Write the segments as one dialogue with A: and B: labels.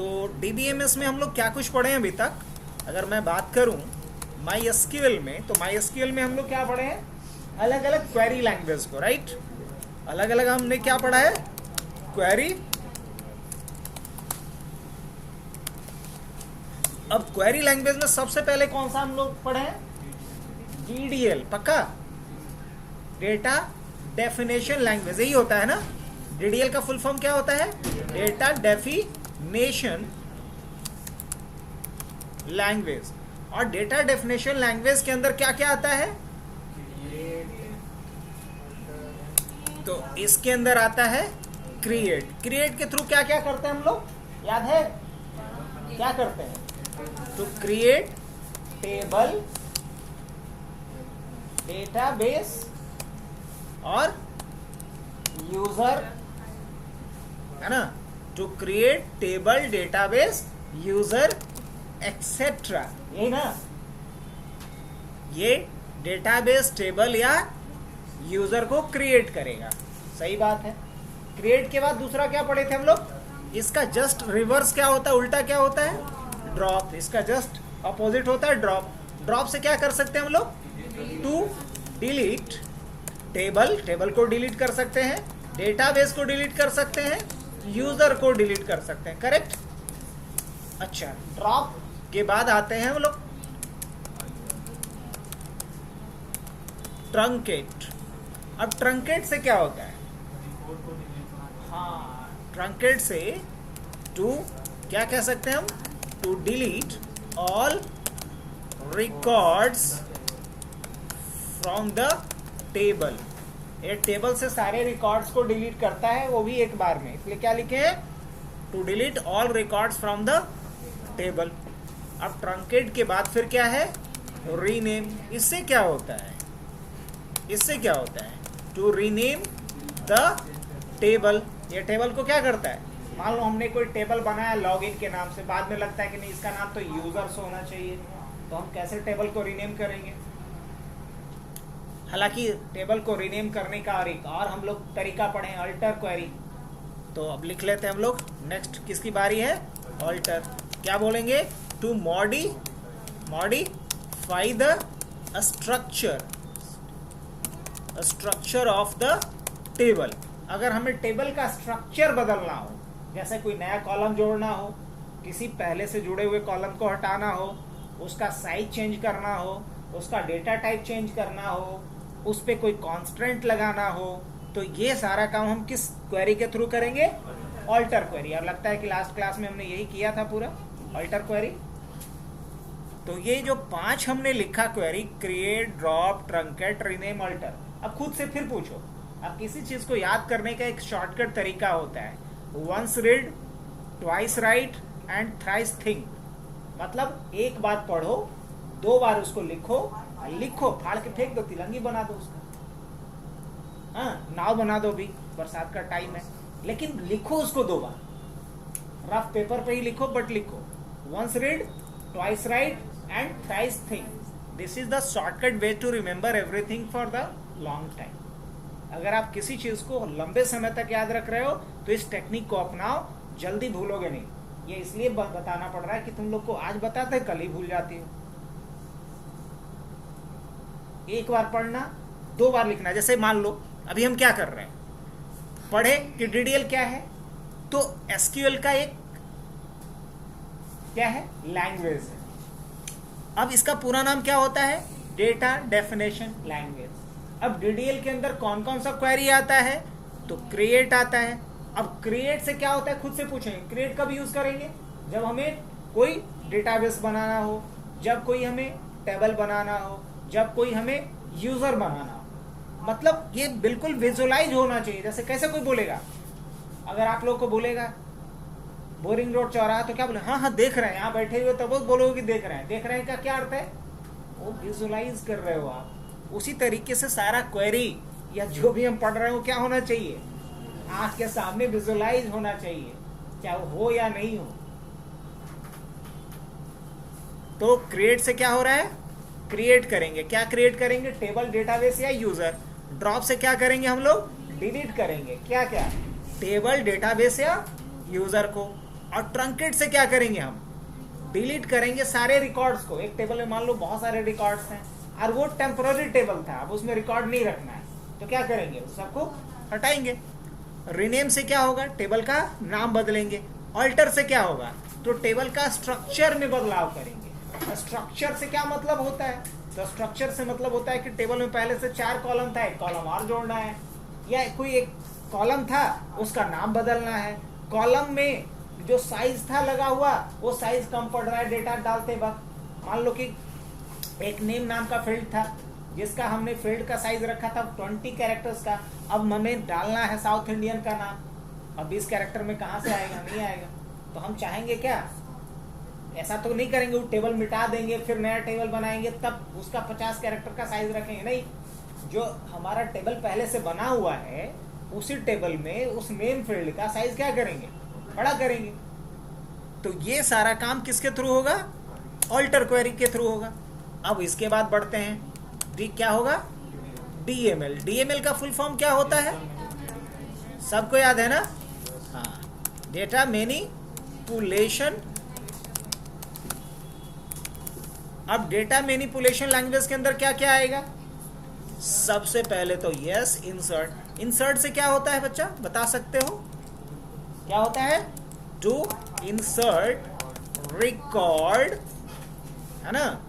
A: तो DBMS में हम लोग क्या कुछ पढ़े हैं अभी तक? अगर मैं बात करूं MySQL में, तो MySQL में हम लोग क्या पढ़े हैं? अलग अलग क्वेरी लैंग्वेज को, राइट? अलग अलग हमने क्या पढ़ा है? क्वेरी। अब क्वेरी लैंग्वेज में सबसे पहले कौन सा हम लोग पढ़े हैं? DDL, पक्का? डेटा डेफिनेशन लैंग्वेज, यही होता है ना? DDL का फुल फॉर्म क्या होता है? Data definition language. और डेटा डेफिनेशन लैंग्वेज के अंदर क्या क्या आता है? तो इसके अंदर आता है क्रिएट। क्रिएट के थ्रू क्या क्या करते हैं हम लोग? याद है क्या करते हैं? तो क्रिएट टेबल, डेटाबेस और यूजर, है ना? To create table, database, user etcetera, यही ना? ये डेटाबेस, टेबल या यूजर को क्रिएट करेगा, सही बात है। क्रिएट के बाद दूसरा क्या पढ़े थे हम लोग? इसका जस्ट रिवर्स क्या होता है? उल्टा क्या होता है? ड्रॉप। इसका जस्ट अपोजिट होता है ड्रॉप। ड्रॉप से क्या कर सकते हैं हम लोग? टू डिलीट टेबल, टेबल को डिलीट कर सकते हैं, डेटाबेस को डिलीट कर सकते हैं, यूजर को डिलीट कर सकते हैं, करेक्ट? अच्छा, ड्रॉप के बाद आते हैं हम लोग ट्रंकेट। अब ट्रंकेट से क्या होता है? हाँ, ट्रंकेट से टू क्या कह सकते हैं हम? To delete all records from the table. ये टेबल से सारे रिकॉर्ड्स को डिलीट करता है, वो भी एक बार में, इसलिए क्या लिखे हैं? To delete all records from the table. अब ट्रंकेट के बाद फिर क्या है? रीनेम। इससे क्या होता है? इससे क्या होता है? To rename the table. ये टेबल को क्या करता है? मान लो हमने कोई टेबल बनाया लॉगिन के नाम से, बाद में लगता है कि नहीं इसका नाम तो यूजर्स होना चाहिए, तो हम कैसे टेबल को रीनेम करेंगे? हालांकि टेबल को रीनेम करने का और हम लोग तरीका पढ़े, अल्टर क्वेरी। तो अब लिख लेते हैं हम लोग। नेक्स्ट किसकी बारी है? अल्टर। क्या बोलेंगे? To modify the structure of the table. अगर हमें टेबल का स्ट्रक्चर बदलना हो, जैसे कोई नया कॉलम जोड़ना हो, किसी पहले से जुड़े हुए कॉलम को हटाना हो, उसका साइज चेंज करना हो, उसका डेटा टाइप चेंज करना हो, उस पर कोई कॉन्स्टेंट लगाना हो, तो ये सारा काम हम किस क्वेरी के थ्रू करेंगे? Alter query. और लगता है कि लास्ट क्लास में हमने यही किया था पूरा, अल्टर क्वेरी। तो ये जो 5 हमने लिखा query, create, drop, truncate, rename, alter. अब खुद से फिर पूछो। अब किसी चीज को याद करने का एक शॉर्टकट तरीका होता है, once read, twice write and thrice think. मतलब एक बात पढ़ो, 2 बार उसको लिखो, फाड़ के फेंक दो, तिलंगी बना दो उसका, हाँ, नाव बना दो भी, बरसात का टाइम है, लेकिन लिखो उसको 2 बार। रफ पेपर पे ही लिखो, बट लिखो once read, twice write and thrice think. This is the shortcut way to remember everything for the long time. अगर आप किसी चीज को लंबे समय तक याद रख रहे हो तो इस टेक्निक को अपनाओ, जल्दी भूलोगे नहीं। ये इसलिए बताना पड़ रहा है कि तुम लोग को आज बताते कल ही भूल जाती हो। एक बार पढ़ना, 2 बार लिखना। जैसे मान लो अभी हम क्या कर रहे हैं, पढ़े कि DDL क्या है, तो SQL का एक क्या है? लैंग्वेज है। अब इसका पूरा नाम क्या होता है? Data definition language. अब DDL के अंदर कौन कौन सा क्वेरी आता है? तो क्रिएट आता है। अब क्रिएट से क्या होता है? खुद से पूछेंगे, क्रिएट कब यूज करेंगे? जब हमें कोई डेटाबेस बनाना हो, जब कोई हमें टेबल बनाना हो, जब कोई हमें यूजर बनाना हो। मतलब ये बिल्कुल विजुअलाइज होना चाहिए। जैसे कैसे कोई बोलेगा, अगर आप लोग को बोलेगा बोरिंग रोड चौराहा, तो क्या बोले? हाँ हाँ देख रहे हैं, यहाँ बैठे हुए, तब बोलोगे कि देख रहे हैं। देख रहे हैं का क्या अर्थ है? वो विजुअलाइज कर रहे हो आप। उसी तरीके से सारा क्वेरी या जो भी हम पढ़ रहे हो क्या होना चाहिए? आंख के सामने विजुअलाइज होना चाहिए, चाहे वो हो या नहीं हो। तो क्रिएट से क्या हो रहा है? क्रिएट करेंगे। क्या क्रिएट करेंगे? टेबल, डेटाबेस या यूजर। ड्रॉप से क्या करेंगे हम लोग? डिलीट करेंगे। क्या क्या? टेबल, डेटाबेस या यूजर को। और ट्रंकेट से क्या करेंगे हम, डिलीट करेंगे सारे रिकॉर्ड्स को। एक टेबल में मान लो बहुत सारे रिकॉर्ड्स हैं और वो टेम्पोररी टेबल था, अब उसमें रिकॉर्ड नहीं रखना है, तो क्या करेंगे, उस सबको हटाएंगे। रीनेम से क्या होगा, टेबल का नाम बदलेंगे। ऑल्टर से क्या होगा, तो टेबल का स्ट्रक्चर में बदलाव करेंगे। स्ट्रक्चर से क्या मतलब होता है, तो स्ट्रक्चर से मतलब होता है कि टेबल में पहले से 4 कॉलम था, एक कॉलम और जोड़ना है, या कोई एक कॉलम था उसका नाम बदलना है। कॉलम में जो साइज था लगा हुआ वो साइज कम पड़ रहा है डेटा डालते वक्त। मान लो कि एक नेम नाम का फील्ड था जिसका हमने फील्ड का साइज रखा था 20 कैरेक्टर्स का, अब हमें डालना है साउथ इंडियन का नाम। अब 20 कैरेक्टर में कहाँ से आएगा, नहीं आएगा। तो हम चाहेंगे क्या, ऐसा तो नहीं करेंगे वो टेबल मिटा देंगे फिर नया टेबल बनाएंगे तब उसका 50 कैरेक्टर का साइज रखेंगे, नहीं। जो हमारा टेबल पहले से बना हुआ है उसी टेबल में उस नेम फील्ड का साइज क्या करेंगे, बड़ा करेंगे। तो ये सारा काम किसके थ्रू होगा, ऑल्टर क्वेरी के थ्रू होगा। अब इसके बाद बढ़ते हैं, डी क्या होगा, डीएमएल। डीएमएल का फुल फॉर्म क्या होता है, सबको याद है ना, हाँ, डेटा मैनिपुलेशन। अब डेटा मैनिपुलेशन लैंग्वेज के अंदर क्या क्या आएगा, सबसे पहले तो यस इंसर्ट। इंसर्ट से क्या होता है बच्चा, बता सकते हो क्या होता है, टू इंसर्ट रिकॉर्ड, है ना,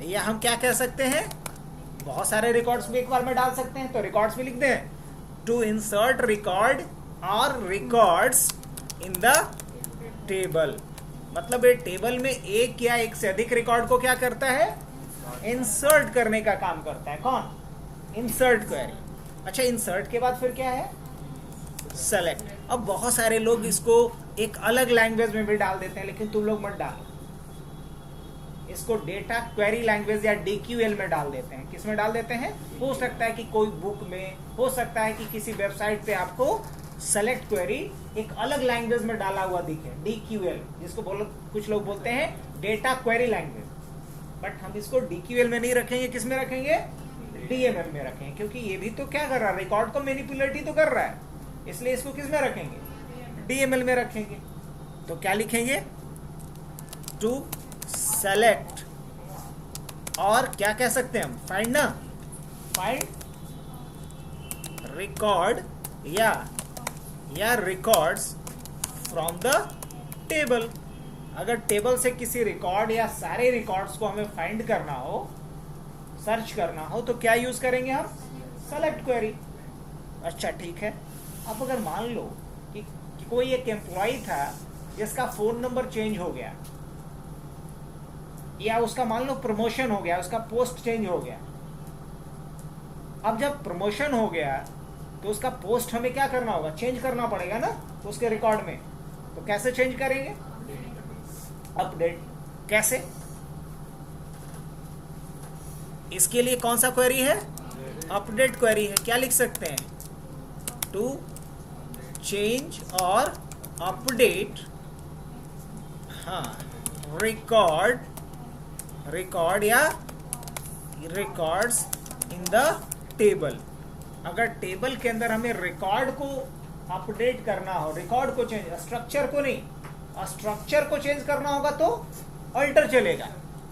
A: या हम क्या कह सकते हैं, बहुत सारे रिकॉर्ड्स भी एक बार में डाल सकते हैं, तो रिकॉर्ड्स भी लिख दें, टू इंसर्ट रिकॉर्ड और रिकॉर्ड्स इन द टेबल। मतलब ये टेबल में एक या एक से अधिक रिकॉर्ड को क्या करता है, इंसर्ट करने का काम करता है। कौन, इंसर्ट क्वेरी। अच्छा, इंसर्ट के बाद फिर क्या है, सेलेक्ट। अब बहुत सारे लोग इसको एक अलग लैंग्वेज में भी डाल देते हैं, लेकिन तुम लोग मत डालो, इसको डेटा क्वेरी लैंग्वेज या डीक्यूएल में डाल देते हैं। किस में डाल देते हैं, हो सकता है कि कोई बुक में, हो सकता है कि किसी वेबसाइट पे आपको सेलेक्ट क्वेरी एक अलग लैंग्वेज में डाला हुआ दिखे, डीक्यूएल, जिसको कुछ लोग बोलते हैं डेटा क्वेरी लैंग्वेज। बट हम इसको डीक्यूएल में नहीं रखेंगे, किस में रखेंगे, डीएमएल में रखेंगे, क्योंकि ये भी तो क्या कर रहा है, रिकॉर्ड को मैनिपुलेट ही तो कर रहा है, इसलिए इसको किस में रखेंगे, डीएमएल में रखेंगे। तो क्या लिखेंगे, टू सेलेक्ट, और क्या कह सकते हैं हम, फाइंड ना, फाइंड रिकॉर्ड या रिकॉर्ड्स फ्रॉम द टेबल। अगर टेबल से किसी रिकॉर्ड या सारे रिकॉर्ड्स को हमें फाइंड करना हो, सर्च करना हो, तो क्या यूज करेंगे हम, सेलेक्ट क्वेरी। अच्छा ठीक है, अब अगर मान लो कि कोई एक एम्प्लॉय था जिसका फोन नंबर चेंज हो गया, या उसका मान लो प्रमोशन हो गया, उसका पोस्ट चेंज हो गया। अब जब प्रमोशन हो गया तो उसका पोस्ट हमें क्या करना होगा, चेंज करना पड़ेगा ना उसके रिकॉर्ड में। तो कैसे चेंज करेंगे, अपडेट। कैसे, इसके लिए कौन सा क्वेरी है, अपडेट क्वेरी है। क्या लिख सकते हैं, टू चेंज और अपडेट, हाँ, रिकॉर्ड या रिकॉर्ड्स इन द टेबल। अगर टेबल के अंदर हमें रिकॉर्ड को अपडेट करना हो, रिकॉर्ड को चेंज, स्ट्रक्चर को नहीं, स्ट्रक्चर को चेंज करना होगा तो अल्टर चलेगा,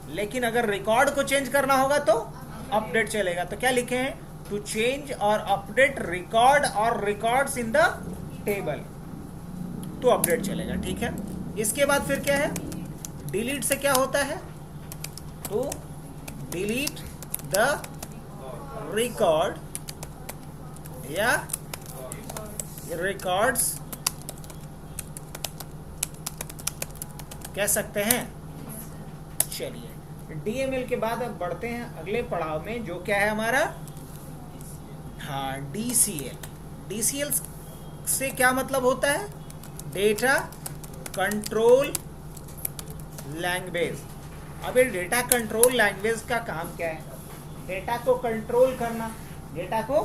A: लेकिन अगर रिकॉर्ड को चेंज करना होगा तो अपडेट चलेगा। तो क्या लिखे हैं, टू चेंज और अपडेट रिकॉर्ड और रिकॉर्ड्स इन द टेबल, तो अपडेट चलेगा। ठीक है, इसके बाद फिर क्या है, डिलीट से क्या होता है, तो डिलीट द रिकॉर्ड या रिकॉर्ड्स कह सकते हैं। चलिए, डीएमएल के बाद अब बढ़ते हैं अगले पड़ाव में, जो क्या है हमारा, हाँ, डीसीएल। डीसीएल से क्या मतलब होता है, डेटा कंट्रोल लैंग्वेज। अब ये डेटा कंट्रोल लैंग्वेज का काम क्या है, डेटा को कंट्रोल करना, डेटा को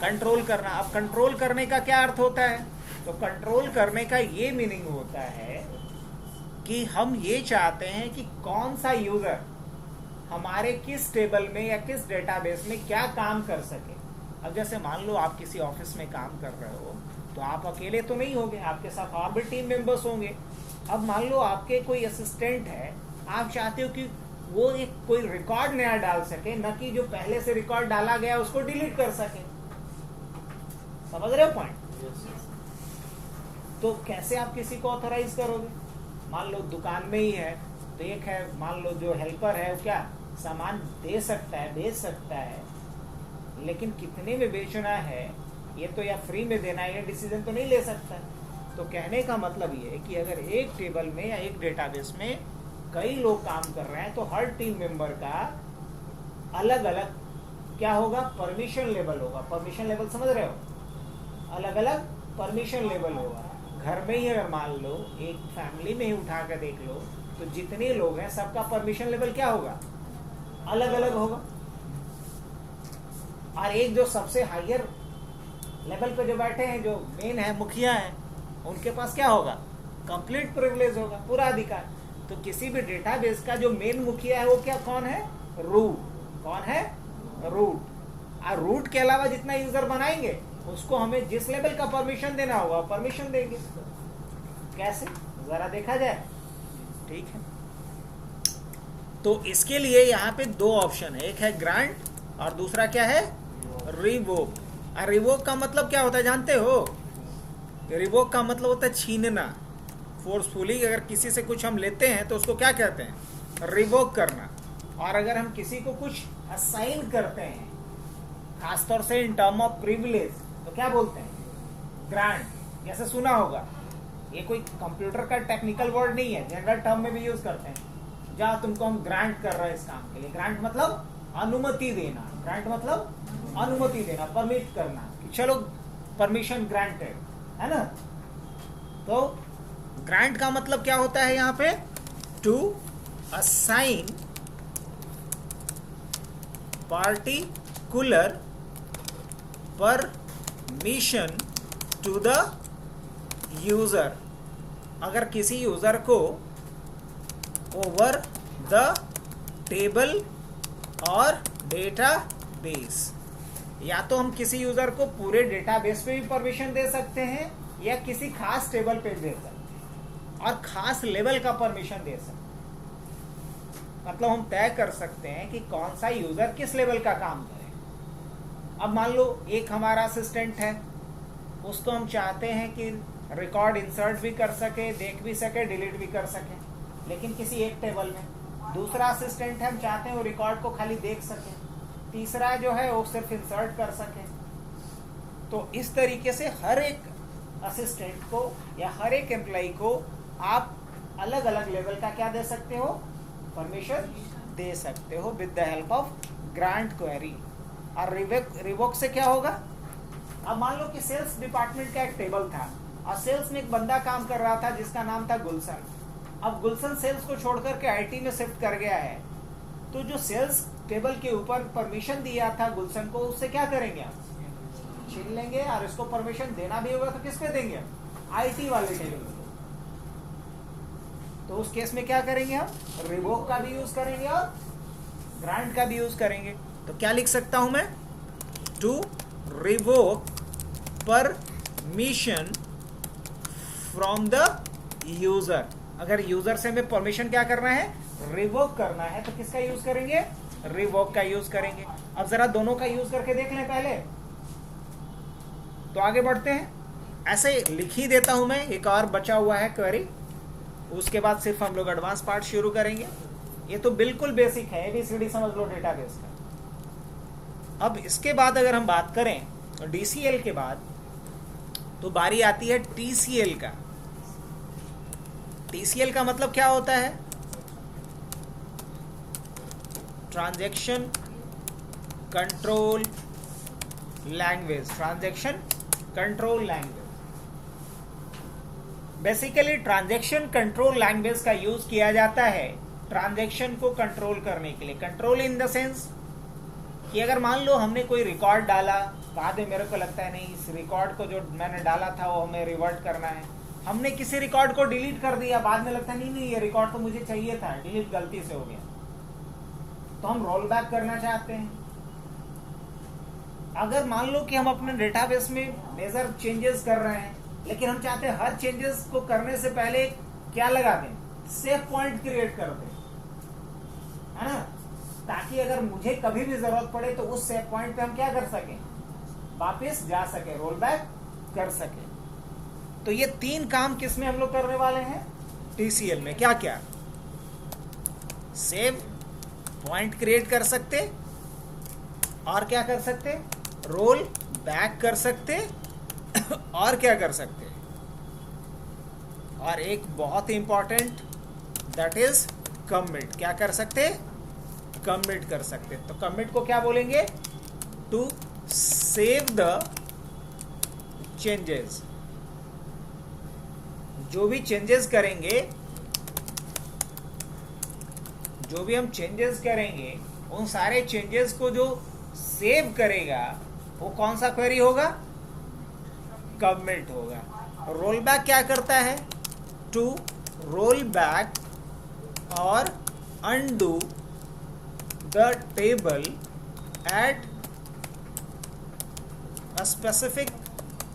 A: कंट्रोल करना। अब कंट्रोल करने का क्या अर्थ होता है, तो कंट्रोल करने का ये मीनिंग होता है कि हम ये चाहते हैं कि कौन सा यूजर हमारे किस टेबल में या किस डेटाबेस में क्या काम कर सके। अब जैसे मान लो आप किसी ऑफिस में काम कर रहे हो, तो आप अकेले तो नहीं होंगे, आपके साथ और भी टीम मेंबर्स होंगे। अब मान लो आपके कोई असिस्टेंट है, आप चाहते हो कि वो एक कोई रिकॉर्ड नया डाल सके, न कि जो पहले से रिकॉर्ड डाला गया उसको डिलीट कर सके। समझ रहे हो पॉइंट? तो कैसे आप किसी को ऑथराइज करोगे? मान लो दुकान में ही है, तो एक है मान लो जो हेल्पर है वो क्या सामान दे सकता है, बेच सकता है, लेकिन कितने में बेचना है ये तो या फ्री में देना है ये डिसीजन तो नहीं ले सकता। तो कहने का मतलब ये है कि अगर एक टेबल में या एक डेटाबेस में कई लोग काम कर रहे हैं तो हर टीम मेंबर का अलग अलग क्या होगा, परमिशन लेवल होगा। परमिशन लेवल समझ रहे हो? अलग अलग परमिशन लेवल होगा। घर में ही अगर मान लो एक फैमिली में ही उठा कर देख लो तो जितने लोग हैं सबका परमिशन लेवल क्या होगा, अलग अलग होगा। और एक जो सबसे हायर लेवल पे जो बैठे हैं, जो मेन है, मुखिया है, उनके पास क्या होगा, कंप्लीट प्रिविलेज होगा, पूरा अधिकार। तो किसी भी डेटाबेस का जो मेन मुखिया है वो क्या कौन है, रूट। कौन है, रूट। और रूट के अलावा जितना यूजर बनाएंगे उसको हमें जिस लेवल का परमिशन देना होगा परमिशन देंगे। कैसे, जरा देखा जाए। ठीक है, तो इसके लिए यहाँ पे दो ऑप्शन है, एक है ग्रांट और दूसरा क्या है, रिवोक। और रिवोक का मतलब क्या होता है जानते हो? रिवोक का मतलब होता है छीनना, फोर्सफुली। अगर किसी से कुछ हम लेते हैं तो उसको क्या कहते हैं, रिवोक करना। और अगर हम किसी को कुछ असाइन करते हैं, खासतौर से इन टर्म ऑफ प्रिविलेज, तो क्या बोलते हैं, ग्रांट। जैसे सुना होगा, ये कोई कंप्यूटर का टेक्निकल वर्ड नहीं है, जनरल टर्म में भी यूज करते हैं। जा तुमको हम ग्रांट कर रहे हैं इस काम के लिए। ग्रांट मतलब अनुमति देना, ग्रांट मतलब अनुमति देना, परमिट करना, चलो परमिशन ग्रांटेड, है ना। तो ग्रांट का मतलब क्या होता है यहाँ पे, to assign particular permission to the user. अगर किसी यूजर को ओवर द टेबल और डेटाबेस, या तो हम किसी यूजर को पूरे डेटाबेस पे भी परमिशन दे सकते हैं या किसी खास टेबल पे दे सकते हैं, और खास लेवल का परमिशन दे सकते हैं। मतलब हम तय कर सकते हैं कि कौन सा यूजर किस लेवल का काम करे। अब मान लो एक हमारा असिस्टेंट है, उसको हम चाहते हैं कि रिकॉर्ड इंसर्ट भी कर सके, देख भी सके, डिलीट भी कर सके, लेकिन किसी एक टेबल में। दूसरा असिस्टेंट है, हम चाहते हैं वो रिकॉर्ड को खाली देख सके। तीसरा जो है वो सिर्फ इंसर्ट कर सके। तो इस तरीके से हर एक असिस्टेंट को या हर एक एम्प्लॉय को आप अलग अलग लेवल का क्या दे सकते हो, परमिशन दे सकते हो with the help of grant query. और रिवोक से क्या होगा, अब मान लो कि सेल्स डिपार्टमेंट का एक टेबल था और सेल्स में एक बंदा काम कर रहा था जिसका नाम था गुलशन। अब गुलशन सेल्स को छोड़कर के आईटी में शिफ्ट कर गया है, तो जो सेल्स टेबल के ऊपर परमिशन दिया था गुलशन को, उससे क्या करेंगे, आप छीन लेंगे। और इसको परमिशन देना भी होगा तो किस पे देंगे, आईटी वाले टेबल पे। तो उस केस में क्या करेंगे, हम रिवोक का भी यूज करेंगे और ग्रांट का भी यूज करेंगे। तो क्या लिख सकता हूं मैं, to revoke permission from the user. अगर यूजर से हमें परमिशन क्या करना है, रिवोक करना है, तो किसका यूज करेंगे, रिवोक का यूज करेंगे। अब जरा दोनों का यूज करके देख लें पहले, तो आगे बढ़ते हैं। ऐसे लिख ही देता हूं मैं, एक और बचा हुआ है क्वेरी, उसके बाद सिर्फ हम लोग एडवांस पार्ट शुरू करेंगे। ये तो बिल्कुल बेसिक है, एबीसीडी समझ लो डेटाबेस का। अब इसके बाद अगर हम बात करें तो डीसीएल के बाद तो बारी आती है टीसीएल का। टीसीएल का मतलब क्या होता है, transaction control language. Transaction control language basically transaction control language का यूज किया जाता है ट्रांजैक्शन को कंट्रोल करने के लिए। कंट्रोल इन द सेंस कि अगर मान लो हमने कोई रिकॉर्ड डाला, बाद में मेरे को लगता है नहीं इस रिकॉर्ड को जो मैंने डाला था वो हमें रिवर्ट करना है, हमने किसी रिकॉर्ड को डिलीट कर दिया, बाद में लगता है नहीं ये रिकॉर्ड तो मुझे चाहिए था, डिलीट गलती से हो गया, तो हम रोल बैक करना चाहते हैं। अगर मान लो कि हम अपने डेटाबेस में मेजर चेंजेस कर रहे हैं, लेकिन हम चाहते हैं हर चेंजेस को करने से पहले क्या लगा दें, सेव पॉइंट क्रिएट कर दें, है ना, ताकि अगर मुझे कभी भी जरूरत पड़े तो उस सेव पॉइंट पे हम क्या कर सकें, वापस जा सके, रोल बैक कर सके। तो ये 3 काम किसमें हम लोग करने वाले हैं, टीसीएल में। क्या क्या, सेव पॉइंट क्रिएट कर सकते, और क्या कर सकते, रोल बैक कर सकते, और क्या कर सकते, और एक बहुत ही इंपॉर्टेंट, दैट इज कमिट। क्या कर सकते, कमिट कर सकते। तो कमिट को क्या बोलेंगे, टू सेव द चेंजेस। जो भी चेंजेस करेंगे, जो भी हम चेंजेस करेंगे, उन सारे चेंजेस को जो सेव करेगा वो कौन सा क्वेरी होगा, कमिट होगा। रोल बैक क्या करता है, टू रोल बैक और undo the table at a specific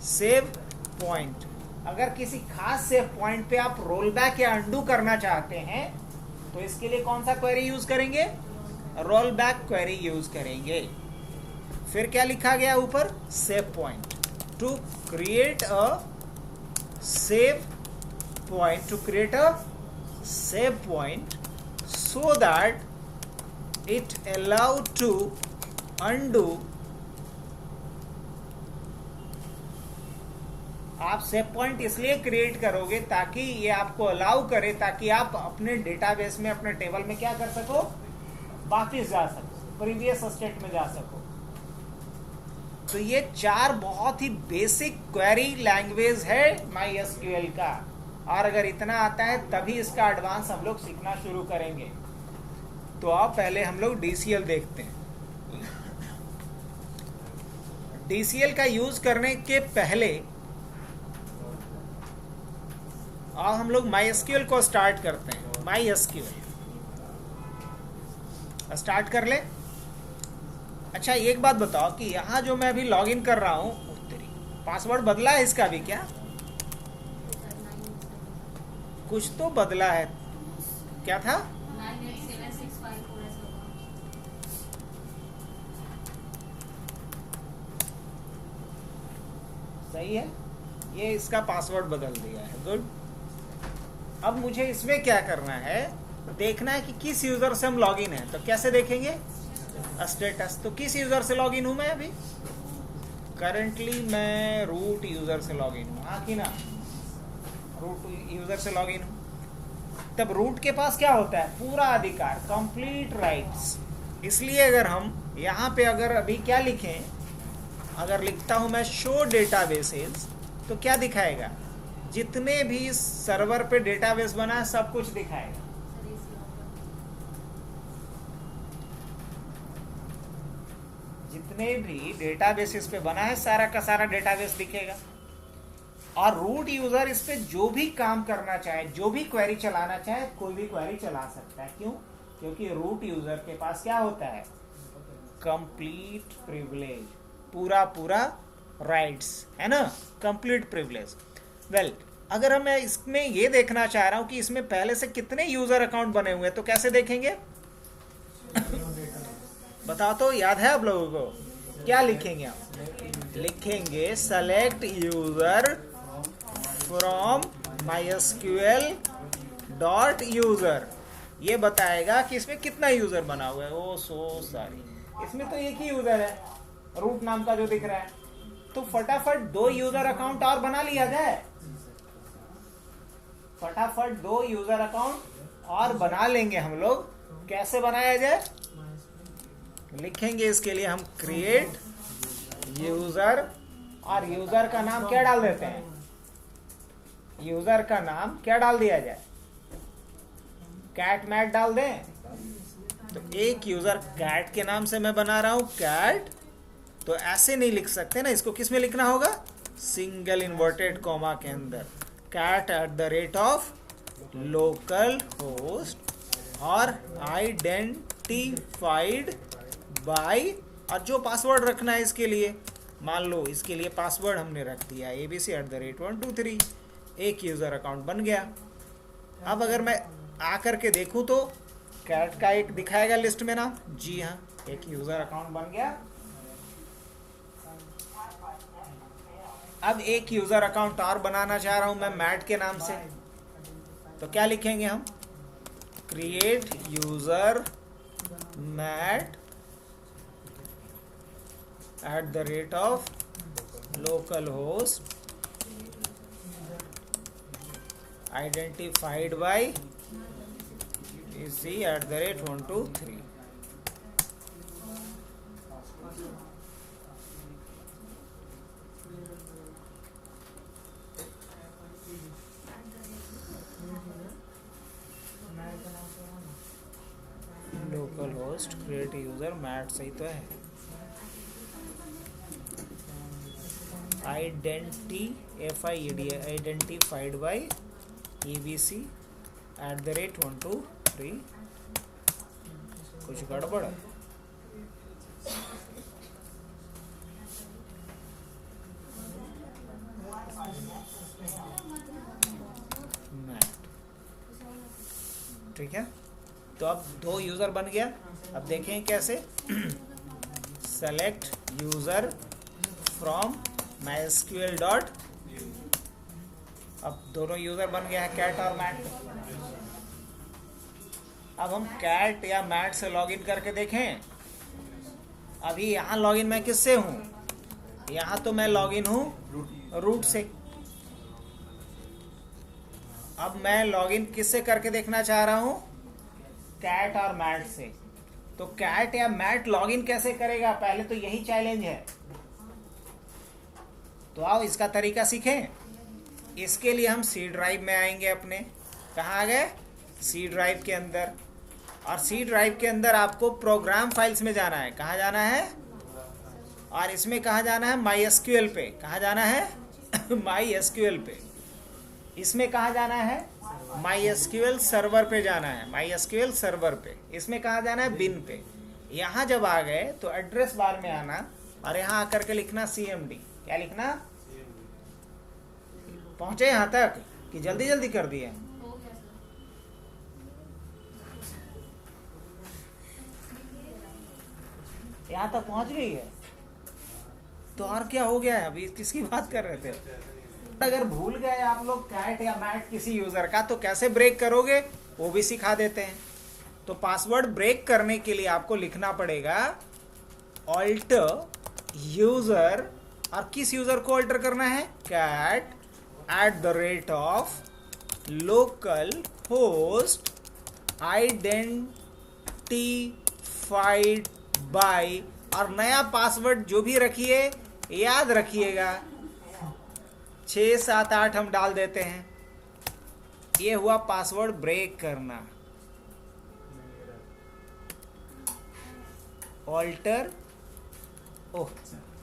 A: save point. अगर किसी खास सेव पॉइंट पे आप रोल बैक या अनडू करना चाहते हैं तो इसके लिए कौन सा क्वेरी यूज करेंगे, रोल बैक क्वेरी यूज करेंगे। फिर क्या लिखा गया ऊपर, save point, to create a save point, to create a save point so that it allow to undo। आप सेव पॉइंट इसलिए क्रिएट करोगे ताकि ये आपको अलाउ करे, ताकि आप अपने डेटाबेस में, अपने टेबल में क्या कर सको, वापस जा सको, प्रीवियस स्टेट में जा सको। तो ये 4 बहुत ही बेसिक क्वेरी लैंग्वेज है MySQL का, और अगर इतना आता है तभी इसका एडवांस हम लोग सीखना शुरू करेंगे। तो आप पहले हम लोग DCL देखते हैं। DCL का यूज करने के पहले और हम लोग MySQL को स्टार्ट करते हैं। MySQL स्टार्ट कर ले। अच्छा एक बात बताओ कि यहाँ जो मैं अभी लॉगिन कर रहा हूँ, पासवर्ड बदला है इसका भी क्या, कुछ तो बदला है, क्या था, सही है, ये इसका पासवर्ड बदल दिया है, गुड। अब मुझे इसमें क्या करना है, देखना है कि किस यूजर से हम लॉगिन है। तो कैसे देखेंगे, स्टेटस। तो किस यूजर से लॉगिन हूं मैं अभी, करंटली मैं रूट यूजर से लॉगिन हूं, हाँ कि ना, रूट यूजर से लॉगिन हूं। तब रूट के पास क्या होता है, पूरा अधिकार, कंप्लीट राइट्स। इसलिए अगर हम यहाँ पे अगर अभी क्या लिखें, अगर लिखता हूं मैं शो डेटाबेसेस, तो क्या दिखाएगा, जितने भी सर्वर पे डेटाबेस बना है सब कुछ दिखाएगा। जितने भी डेटाबेस इस पे बना है सारा का सारा डेटाबेस दिखेगा। और रूट यूजर इस पे जो भी काम करना चाहे, जो भी क्वेरी चलाना चाहे, कोई भी क्वेरी चला सकता है। क्यों, क्योंकि रूट यूजर के पास क्या होता है, कंप्लीट प्रिविलेज, पूरा पूरा राइट्स, है ना, कंप्लीट प्रिविलेज। वेल, अगर मैं इसमें ये देखना चाह रहा हूं कि इसमें पहले से कितने यूजर अकाउंट बने हुए हैं, तो कैसे देखेंगे बताओ तो, याद है आप लोगों को, क्या लिखेंगे आप, लिखेंगे select user from MySQL dot user. ये बताएगा कि इसमें कितना यूजर बना हुआ है। ओ सो सॉरी, इसमें तो एक ही यूजर है, रूट नाम का जो दिख रहा है। तो फटाफट 2 यूजर अकाउंट और बना लिया जाए, फटाफट 2 यूजर अकाउंट और बना लेंगे हम लोग। कैसे बनाया जाए, लिखेंगे इसके लिए हम क्रिएट यूजर, और यूजर का नाम क्या डाल देते हैं, यूजर का नाम क्या डाल दिया जाए, कैट मैट डाल दें। तो एक यूजर कैट के नाम से मैं बना रहा हूं, कैट। तो ऐसे नहीं लिख सकते ना, इसको किस में लिखना होगा, सिंगल इन्वर्टेड कॉमा के अंदर, कैट @of लोकल होस्ट और आइडेंटिफाइड बाय, और जो पासवर्ड रखना है इसके लिए, मान लो इसके लिए पासवर्ड हमने रख दिया ABC @123। एक यूजर अकाउंट बन गया। अब अगर मैं आकर के देखूं तो कैट का एक दिखाएगा लिस्ट में नाम। जी हाँ, एक यूजर अकाउंट बन गया। अब एक यूजर अकाउंट और बनाना चाह रहा हूं मैं मैट के नाम से, तो क्या लिखेंगे हम? Create user Matt @ local host identified by PC @123। Local host create user Matt सही तो है। Identified by EBC @123। कुछ गड़बड़ है? ठीक है, तो अब 2 यूजर बन गया। अब देखें कैसे। Select user from MySQL dot. अब दोनों यूजर बन गया है, कैट और मैट। अब हम कैट या मैट से लॉगिन करके देखें। अभी यहाँ लॉगिन मैं किससे हूँ? यहाँ तो मैं लॉगिन हूँ रूट से। अब मैं लॉगिन किससे करके देखना चाह रहा हूँ? कैट और मैट से। तो कैट या मैट लॉगिन कैसे करेगा, पहले तो यही चैलेंज है। तो आओ इसका तरीका सीखें। इसके लिए हम सी ड्राइव में आएंगे अपने। कहाँ आ गए? सी ड्राइव के अंदर। और सी ड्राइव के अंदर आपको प्रोग्राम फाइल्स में जाना है। कहाँ जाना है? और इसमें कहाँ जाना है? MySQL पे। कहाँ जाना है? MySQL पे। इसमें कहाँ जाना है? MySQL सर्वर पे जाना है। MySQL सर्वर पे। इसमें कहाँ जाना है? बिन पे। यहाँ जब आ गए तो एड्रेस बार में आना और यहाँ आकर के लिखना CMD। क्या लिखना? पहुंचे यहाँ तक कि जल्दी जल्दी कर दिए? यहाँ तक पहुंच गई है तो और क्या हो गया है? अभी किसकी बात कर रहे थे? अगर भूल गए आप लोग कैट या मैट किसी यूजर का, तो कैसे ब्रेक करोगे वो भी सिखा देते हैं। तो पासवर्ड ब्रेक करने के लिए आपको लिखना पड़ेगा ऑल्टर यूजर। और किस यूजर को ऑल्टर करना है? Cat @ local host identified by. और नया पासवर्ड जो भी रखिए याद रखिएगा, 6 7 8 हम डाल देते हैं। ये हुआ पासवर्ड ब्रेक करना।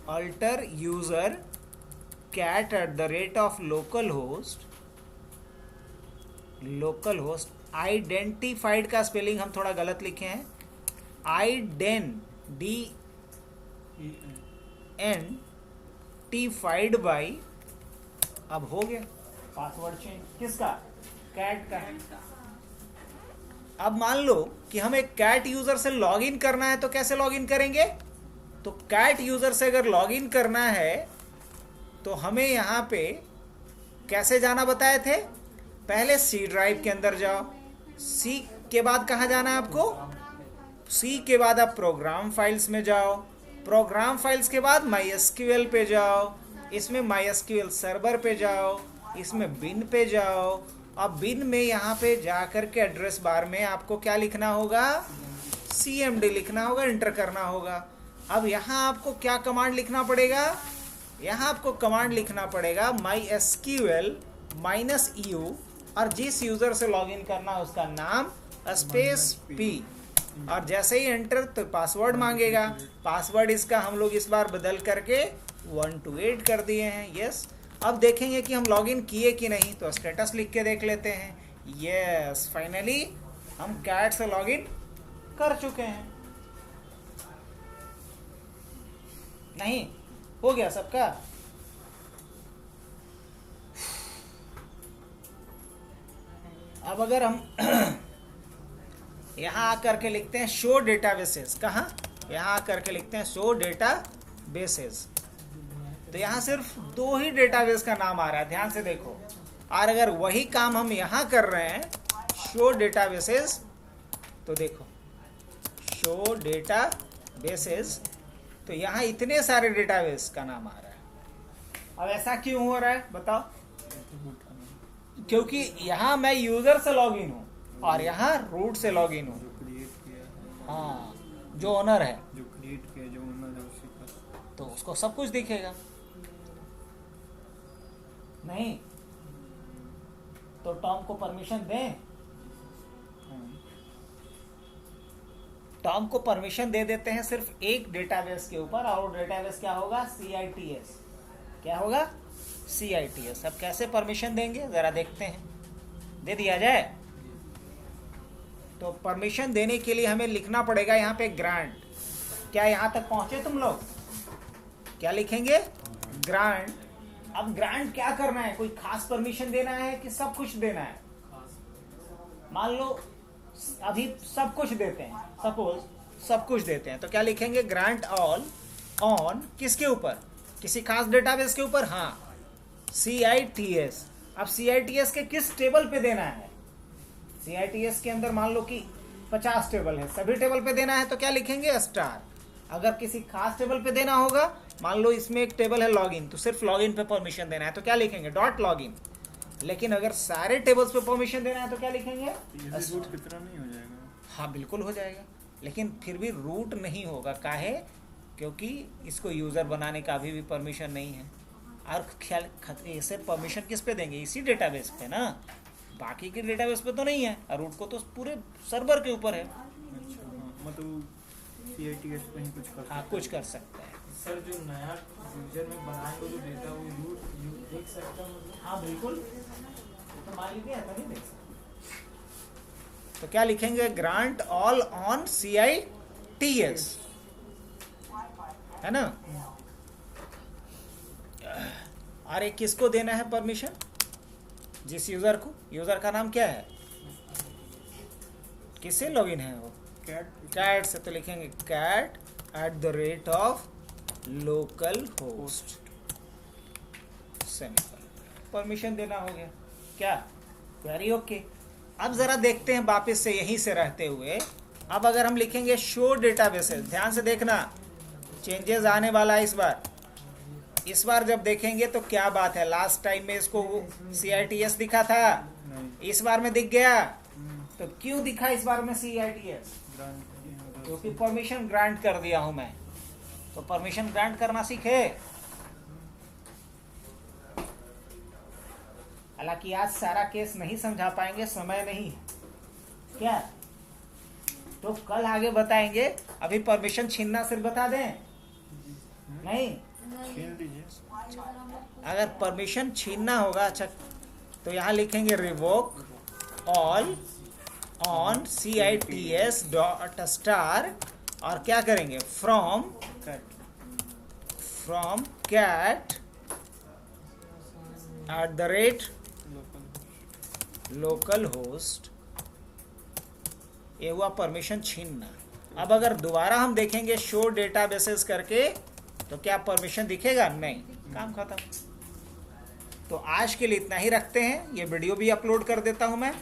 A: Alter user cat @ local host identified का स्पेलिंग हम थोड़ा गलत लिखे हैं। DNTified by. अब हो गया पासवर्ड चेंज। किसका? कैट का। अब मान लो कि हमें कैट यूजर से लॉगिन करना है, तो कैसे लॉगिन करेंगे? तो कैट यूजर से अगर लॉगिन करना है तो हमें यहां पे कैसे जाना बताए थे? पहले सी ड्राइव के अंदर जाओ। सी के बाद कहां जाना है आपको? सी के बाद आप प्रोग्राम फाइल्स में जाओ। प्रोग्राम फाइल्स के बाद MySQL पे जाओ। इसमें MySQL सर्वर पे जाओ। इसमें बिन पे जाओ। अब बिन में यहाँ पे जाकर के एड्रेस बार में आपको क्या लिखना होगा? CMD लिखना होगा, इंटर करना होगा। अब यहाँ आपको क्या कमांड लिखना पड़ेगा? यहाँ आपको कमांड लिखना पड़ेगा MySQL -u और जिस यूजर से लॉगिन करना उसका नाम /p। और जैसे ही एंटर तो पासवर्ड मांगेगा। पासवर्ड इसका हम लोग इस बार बदल करके 128 कर दिए हैं। यस। अब देखेंगे कि हम लॉगिन किए कि नहीं, तो स्टेटस लिख के देख लेते हैं। यस, फाइनली हम कैट से लॉगिन कर चुके हैं। नहीं हो गया सबका? अब अगर हम यहाँ आकर के लिखते हैं शो डेटाबेसेस, कहाँ, यहाँ आकर के लिखते हैं शो डेटाबेसेस, तो यहाँ सिर्फ 2 ही डेटाबेस का नाम आ रहा है, ध्यान से देखो। और अगर वही काम हम यहाँ कर रहे हैं शो डेटाबेसेस, तो देखो शो डेटाबेसेस, तो यहाँ इतने सारे डेटाबेस का नाम आ रहा है। अब ऐसा क्यों हो रहा है बताओ? क्योंकि यहाँ मैं यूजर से लॉग इन हूँ और यहाँ रूट से लॉग इन हूँ। हाँ, जो ओनर है,
B: जो क्रिएट किया, जो ओनर है उसी का,
A: तो उसको सब कुछ दिखेगा। नहीं तो टॉम को परमिशन दें, टॉम को परमिशन दे देते हैं सिर्फ एक डेटाबेस के ऊपर, और वो डेटाबेस क्या होगा? CITS। क्या होगा? CITS। अब कैसे परमिशन देंगे जरा देखते हैं, दे दिया जाए। तो परमिशन देने के लिए हमें लिखना पड़ेगा यहाँ पे ग्रांट। क्या यहाँ तक पहुंचे तुम लोग? क्या लिखेंगे? ग्रांट। अब ग्रांट क्या करना है? कोई खास परमिशन देना है कि सब कुछ देना है? मान लो अभी सब कुछ देते हैं, सपोज सब कुछ देते हैं, तो क्या लिखेंगे? ग्रांट ऑल ऑन किसके ऊपर? किसी खास डेटाबेस के ऊपर। हाँ, CITS। अब CITS के किस टेबल पे देना है? CITS के अंदर मान लो कि 50 टेबल है, सभी टेबल पे देना है तो क्या लिखेंगे? स्टार। अगर किसी खास टेबल पे देना होगा, मान लो इसमें एक टेबल है लॉगिन, तो सिर्फ लॉगिन पे परमिशन देना है तो क्या लिखेंगे? Dot login. लेकिन अगर सारे टेबल्स पे परमिशन देना है तो क्या लिखेंगे?
B: रूट की तरह नहीं हो जाएगा?
A: हाँ बिल्कुल हो जाएगा, लेकिन फिर भी रूट नहीं होगा। काहे? क्योंकि इसको यूजर बनाने का अभी भी परमिशन नहीं है। और ख्याल इसे परमिशन किस पे देंगे? इसी डेटाबेस पे ना, बाकी के डेटाबेस पे तो नहीं है। और रूट को तो पूरे सर्वर के ऊपर है।
B: अच्छा, हाँ, मतलब CITS पे ही कुछ कर सकते
A: हाँ, कुछ कर सकता है।
C: सर जो नया यूजर में बनाएंगे जो डेटा वो यूज देख सकता है?
A: हाँ बिल्कुल, तो मान लीजिए ऐसा नहीं देख सकते। तो क्या लिखेंगे? ग्रांट ऑल ऑन CITS, है ना। अरे किसको देना है परमिशन? जिस यूजर को। यूजर का नाम क्या है? किससे लॉगिन है वो? कैट से, तो लिखेंगे cat @of local host, permission देना हो गया। क्या क्वेरी ओके? अब जरा देखते हैं वापस से यहीं से रहते हुए। अब अगर हम लिखेंगे शो डेटाबेसेस, ध्यान से देखना चेंजेस आने वाला है इस बार। इस बार जब देखेंगे तो क्या बात है, लास्ट टाइम में इसको CITS दिखा था, इस बार में दिख गया। तो क्यों दिखा इस बार में CITS? क्योंकि परमिशन ग्रांट कर दिया हूं मैं। तो परमिशन ग्रांट करना सीखे। हालांकि आज सारा केस नहीं समझा पाएंगे, समय नहीं है क्या, तो कल आगे बताएंगे। अभी परमिशन छीनना सिर्फ बता दें? नहीं,
B: छीन लीजिए।
A: अगर परमिशन छीनना होगा, अच्छा तो यहाँ लिखेंगे revoke all on CITS dot star, और क्या करेंगे? From cat local host. ये हुआ परमिशन छीनना। अब अगर दोबारा हम देखेंगे शो डेटाबेसेस करके, तो क्या परमिशन दिखेगा? नहीं, काम खत्म। तो आज के लिए इतना ही रखते हैं। ये वीडियो भी अपलोड कर देता हूं मैं।